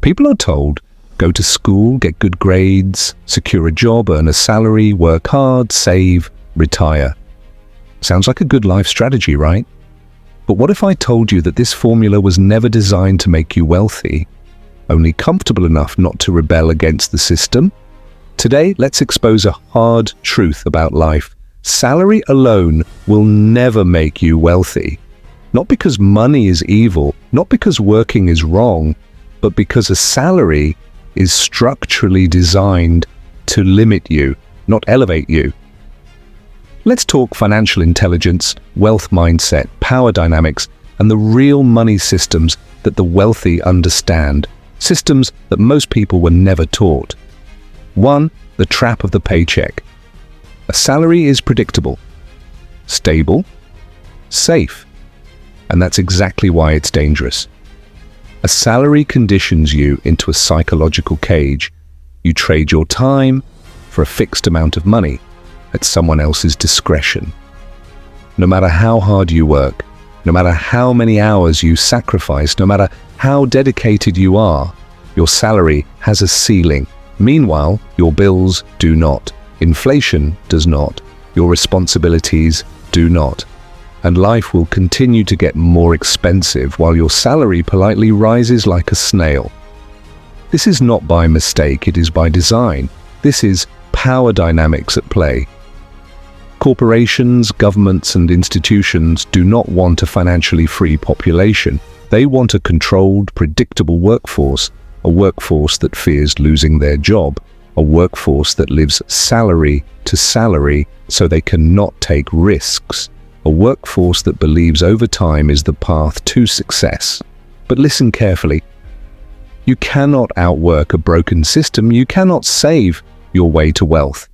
People are told, go to school, get good grades, secure a job, earn a salary, work hard, save, retire. Sounds like a good life strategy, right? But what if I told you that this formula was never designed to make you wealthy, only comfortable enough not to rebel against the system? Today, let's expose a hard truth about life. Salary alone will never make you wealthy. Not because money is evil, not because working is wrong, but because a salary is structurally designed to limit you, not elevate you. Let's talk financial intelligence, wealth mindset, power dynamics, and the real money systems that the wealthy understand, systems that most people were never taught. 1. The trap of the paycheck. A salary is predictable, stable, safe, and that's exactly why it's dangerous. A salary conditions you into a psychological cage. You trade your time for a fixed amount of money at someone else's discretion. No matter how hard you work, no matter how many hours you sacrifice, no matter how dedicated you are, your salary has a ceiling. Meanwhile, your bills do not. Inflation does not. Your responsibilities do not. And life will continue to get more expensive while your salary politely rises like a snail. This is not by mistake, it is by design. This is power dynamics at play. Corporations, governments, and institutions do not want a financially free population. They want a controlled, predictable workforce, a workforce that fears losing their job, a workforce that lives salary to salary so they cannot take risks, a workforce that believes overtime is the path to success. But listen carefully. You cannot outwork a broken system. You cannot save your way to wealth.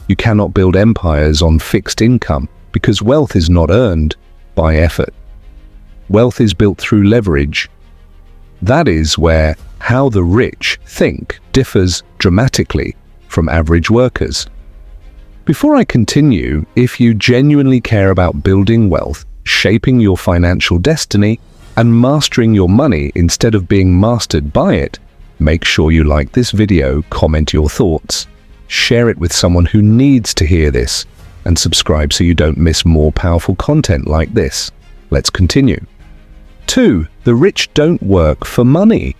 You cannot build empires on fixed income because wealth is not earned by effort. Wealth is built through leverage. That is where how the rich think differs dramatically from average workers. Before I continue, if you genuinely care about building wealth, shaping your financial destiny, and mastering your money instead of being mastered by it, make sure you like this video, comment your thoughts, share it with someone who needs to hear this, and subscribe so you don't miss more powerful content like this. Let's continue. 2. The rich don't work for money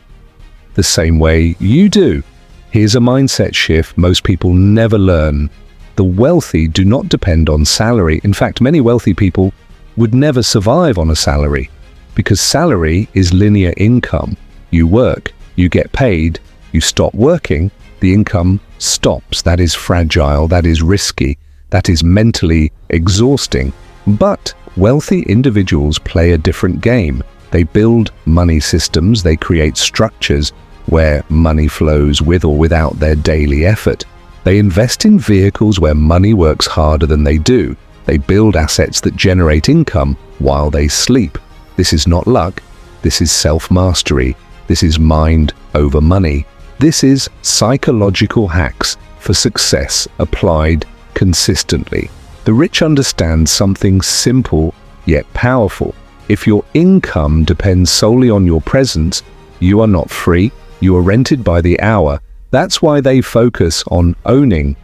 the same way you do. Here's a mindset shift most people never learn. The wealthy do not depend on salary. In fact, many wealthy people would never survive on a salary because salary is linear income. You work, you get paid, you stop working, the income stops. That is fragile, that is risky, that is mentally exhausting. But wealthy individuals play a different game. They build money systems, they create structures where money flows with or without their daily effort. They invest in vehicles where money works harder than they do. They build assets that generate income while they sleep. This is not luck, this is self-mastery. This is mind over money. This is psychological hacks for success applied consistently. The rich understand something simple yet powerful. If your income depends solely on your presence, you are not free, you are rented by the hour. That's why they focus on owning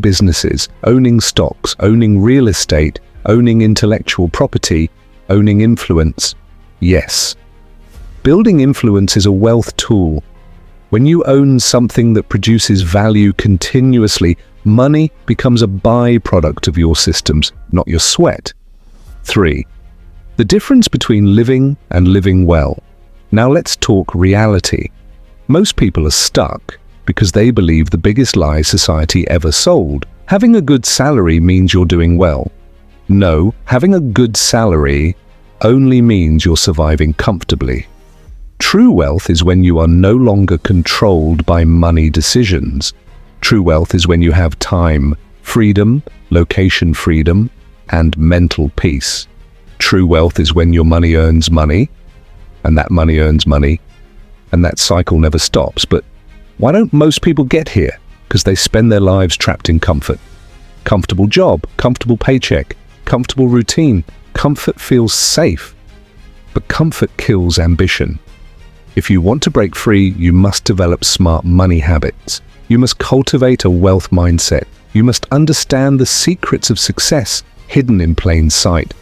businesses, owning stocks, owning real estate, owning intellectual property, owning influence. Yes, building influence is a wealth tool. When you own something that produces value continuously, money becomes a byproduct of your systems, not your sweat. 3. The difference between living and living well. Now let's talk reality. Most people are stuck because they believe the biggest lie society ever sold. Having a good salary means you're doing well. No, having a good salary only means you're surviving comfortably. True wealth is when you are no longer controlled by money decisions. True wealth is when you have time, freedom, location freedom, and mental peace. True wealth is when your money earns money, and that money earns money, and that cycle never stops. But why don't most people get here? Because they spend their lives trapped in comfort. Comfortable job, comfortable paycheck, comfortable routine. Comfort feels safe, but comfort kills ambition. If you want to break free, you must develop smart money habits. You must cultivate a wealth mindset. You must understand the secrets of success hidden in plain sight.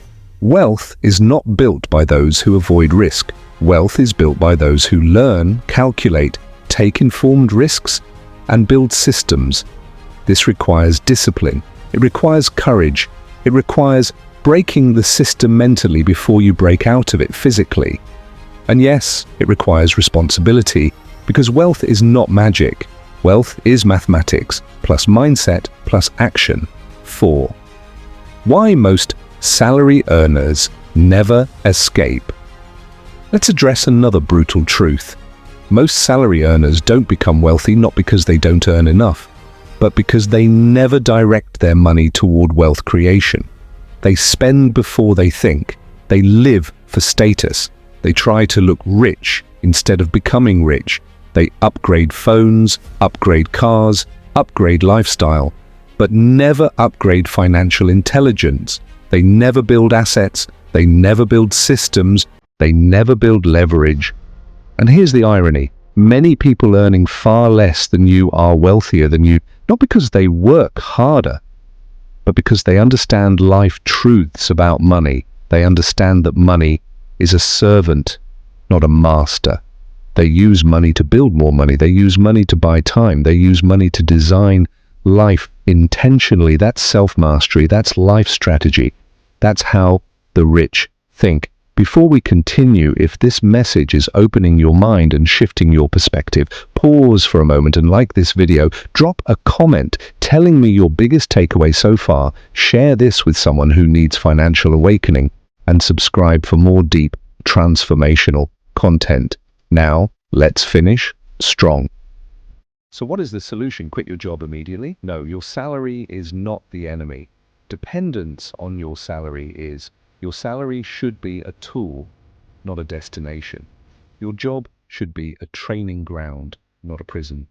Wealth is not built by those who avoid risk. Wealth is built by those who learn, calculate, take informed risks, and build systems. This requires discipline. It requires courage. It requires breaking the system mentally before you break out of it physically. And yes, it requires responsibility, because wealth is not magic. Wealth is mathematics, plus mindset, plus action. 4. Why most salary earners never escape. Let's address another brutal truth. Most salary earners don't become wealthy not because they don't earn enough, but because they never direct their money toward wealth creation. They spend before they think. They live for status. They try to look rich instead of becoming rich. They upgrade phones, upgrade cars, upgrade lifestyle, but never upgrade financial intelligence. They never build assets. They never build systems. They never build leverage. And here's the irony. Many people earning far less than you are wealthier than you, not because they work harder, but because they understand life truths about money. They understand that money is a servant, not a master. They use money to build more money. They use money to buy time. They use money to design life intentionally. That's self-mastery. That's life strategy. That's how the rich think. Before we continue, if this message is opening your mind and shifting your perspective, pause for a moment and like this video. Drop a comment telling me your biggest takeaway so far. Share this with someone who needs financial awakening, and subscribe for more deep, transformational content. Now, let's finish strong. So what is the solution? Quit your job immediately? No, your salary is not the enemy. Dependence on your salary is. Your salary should be a tool, not a destination. Your job should be a training ground, not a prison.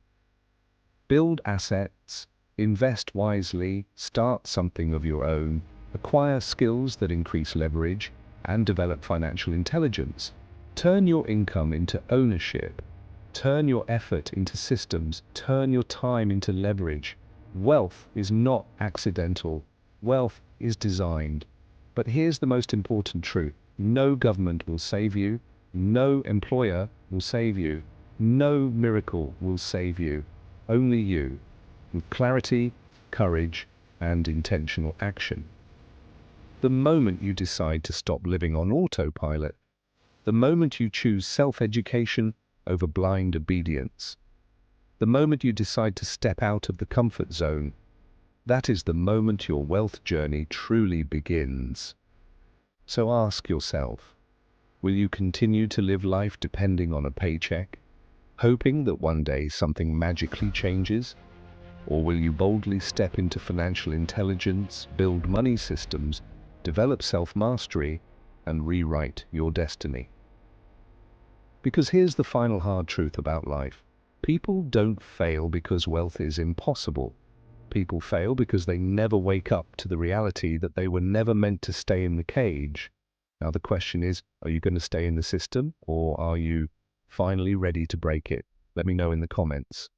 Build assets, invest wisely, start something of your own, acquire skills that increase leverage, and develop financial intelligence. Turn your income into ownership. Turn your effort into systems. Turn your time into leverage. Wealth is not accidental. Wealth is designed. But here's the most important truth. No government will save you. No employer will save you. No miracle will save you. Only you, with clarity, courage, and intentional action. The moment you decide to stop living on autopilot, the moment you choose self-education over blind obedience, the moment you decide to step out of the comfort zone, that is the moment your wealth journey truly begins. So ask yourself, will you continue to live life depending on a paycheck, hoping that one day something magically changes? Or will you boldly step into financial intelligence, build money systems, develop self-mastery, and rewrite your destiny? Because here's the final hard truth about life. People don't fail because wealth is impossible. People fail because they never wake up to the reality that they were never meant to stay in the cage. Now the question is, are you going to stay in the system, or are you finally ready to break it? Let me know in the comments.